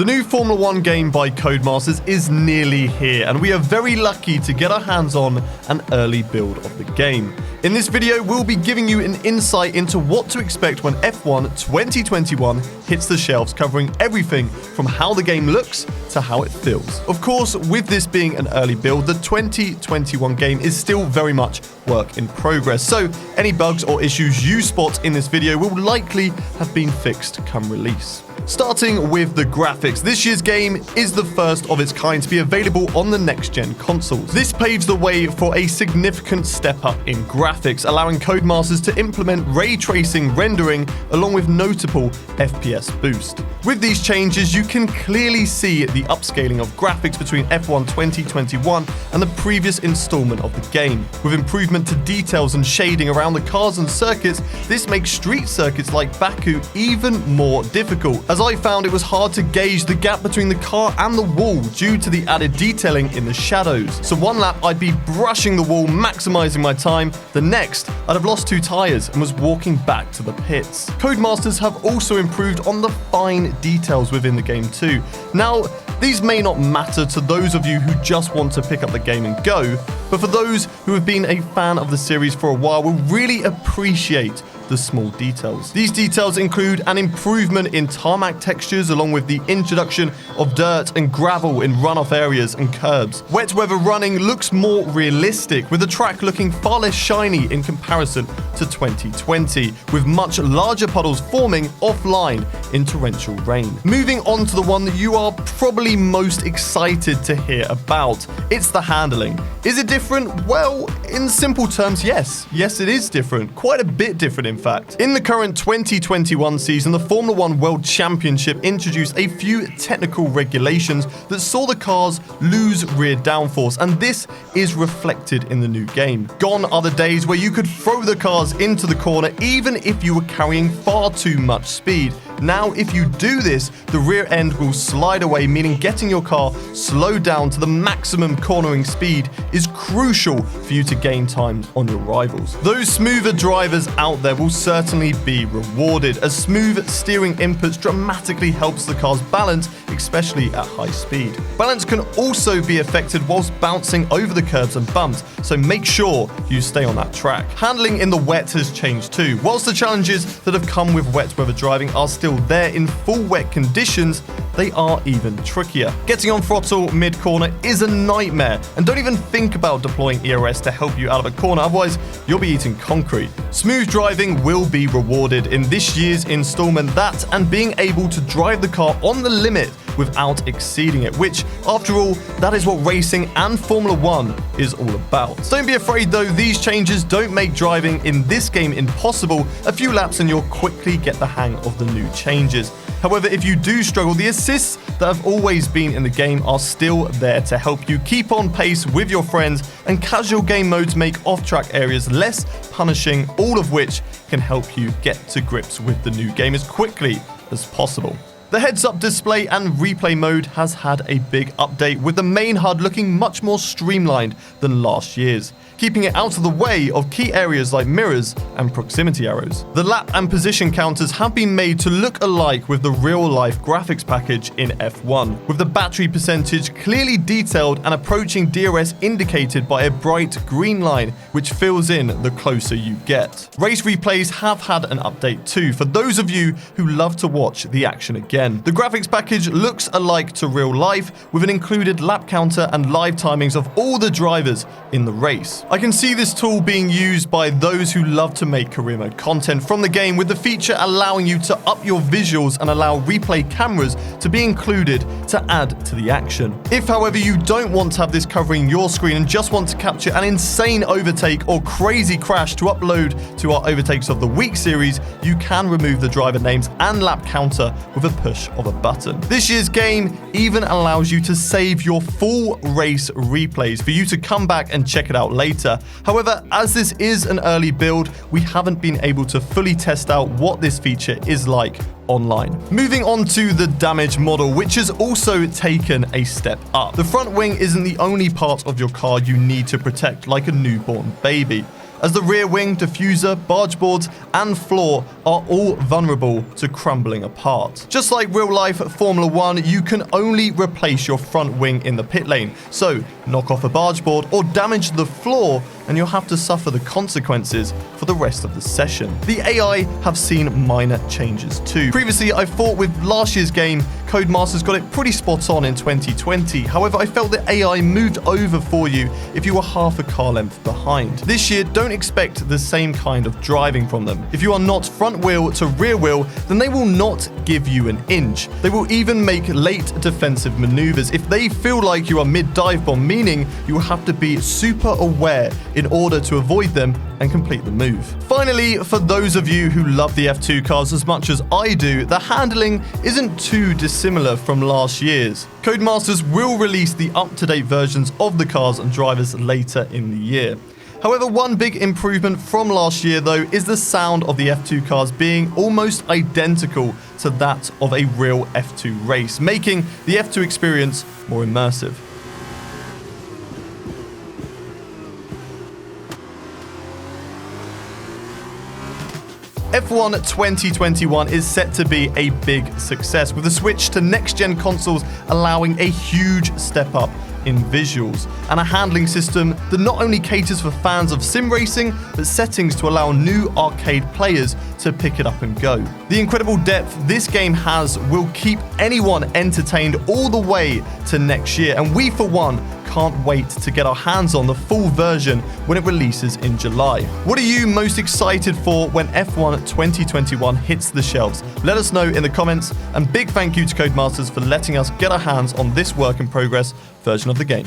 The new Formula 1 game by Codemasters is nearly here, and we are very lucky to get our hands on an early build of the game. In this video, we'll be giving you an insight into what to expect when F1 2021 hits the shelves, covering everything from how the game looks to how it feels. Of course, with this being an early build, the 2021 game is still very much work in progress, so any bugs or issues you spot in this video will likely have been fixed come release. Starting with the graphics, this year's game is the first of its kind to be available on the next-gen consoles. This paves the way for a significant step up in graphics, allowing Codemasters to implement ray tracing rendering along with notable FPS boost. With these changes, you can clearly see the upscaling of graphics between F1 2021 and the previous installment of the game. With improvement to details and shading around the cars and circuits, this makes street circuits like Baku even more difficult, as I found it was hard to gauge the gap between the car and the wall due to the added detailing in the shadows. So one lap I'd be brushing the wall, maximizing my time. The next, I'd have lost 2 tires and was walking back to the pits. Codemasters have also improved on the fine details within the game too. Now, these may not matter to those of you who just want to pick up the game and go, but for those who have been a fan of the series for a while will really appreciate the small details. These details include an improvement in tarmac textures along with the introduction of dirt and gravel in runoff areas and curbs. Wet weather running looks more realistic, with the track looking far less shiny in comparison to 2020, with much larger puddles forming offline in torrential rain. Moving on to the one that you are probably most excited to hear about. It's the handling. Is it different? Well, in simple terms, yes. Yes, it is different. Quite a bit different, in fact. In the current 2021 season, the Formula 1 World Championship introduced a few technical regulations that saw the cars lose rear downforce, and this is reflected in the new game. Gone are the days where you could throw the cars into the corner even if you were carrying far too much speed. Now, if you do this, the rear end will slide away, meaning getting your car slowed down to the maximum cornering speed is crucial for you to gain time on your rivals. Those smoother drivers out there will certainly be rewarded, as smooth steering inputs dramatically helps the car's balance, especially at high speed. Balance can also be affected whilst bouncing over the curbs and bumps, so make sure you stay on that track. Handling in the wet has changed too. Whilst the challenges that have come with wet weather driving are still there in full wet conditions, they are even trickier. Getting on throttle mid-corner is a nightmare, and don't even think about deploying ERS to help you out of a corner, otherwise you'll be eating concrete. Smooth driving will be rewarded in this year's installment, that and being able to drive the car on the limit without exceeding it, which, after all, that is what racing and Formula 1 is all about. Don't be afraid though, these changes don't make driving in this game impossible. A few laps and you'll quickly get the hang of the new changes. However, if you do struggle, the assists that have always been in the game are still there to help you keep on pace with your friends, and casual game modes make off-track areas less punishing, all of which can help you get to grips with the new game as quickly as possible. The heads-up display and replay mode has had a big update, with the main HUD looking much more streamlined than last year's, keeping it out of the way of key areas like mirrors and proximity arrows. The lap and position counters have been made to look alike with the real-life graphics package in F1, with the battery percentage clearly detailed and approaching DRS indicated by a bright green line, which fills in the closer you get. Race replays have had an update too, for those of you who love to watch the action again. The graphics package looks alike to real life, with an included lap counter and live timings of all the drivers in the race. I can see this tool being used by those who love to make career mode content from the game, with the feature allowing you to up your visuals and allow replay cameras to be included to add to the action. If, however, you don't want to have this covering your screen and just want to capture an insane overtake or crazy crash to upload to our Overtakes of the Week series, you can remove the driver names and lap counter with a push of a button. This year's game even allows you to save your full race replays for you to come back and check it out later. However, as this is an early build, we haven't been able to fully test out what this feature is like online. Moving on to the damage model, which has also taken a step up. The front wing isn't the only part of your car you need to protect like a newborn baby. as the rear wing, diffuser, barge boards, and floor are all vulnerable to crumbling apart. Just like real-life Formula 1, you can only replace your front wing in the pit lane, so knock off a barge board or damage the floor and you'll have to suffer the consequences for the rest of the session. The AI have seen minor changes too. Previously, I thought with last year's game, Codemasters got it pretty spot on in 2020. However, I felt that AI moved over for you if you were half a car length behind. This year, don't expect the same kind of driving from them. If you are not front wheel to rear wheel, then they will not give you an inch. They will even make late defensive maneuvers if they feel like you are mid-dive bomb, meaning you will have to be super aware in order to avoid them and complete the move. Finally, for those of you who love the F2 cars as much as I do, the handling isn't too dissimilar from last year's. Codemasters will release the up-to-date versions of the cars and drivers later in the year. However, one big improvement from last year though is the sound of the F2 cars being almost identical to that of a real F2 race, making the F2 experience more immersive. F1 2021 is set to be a big success, with the switch to next-gen consoles allowing a huge step up in visuals, and a handling system that not only caters for fans of sim racing, but settings to allow new arcade players to pick it up and go. The incredible depth this game has will keep anyone entertained all the way to next year, and we for one can't wait to get our hands on the full version when it releases in July. What are you most excited for when F1 2021 hits the shelves? Let us know in the comments, and big thank you to Codemasters for letting us get our hands on this work in progress version of the game.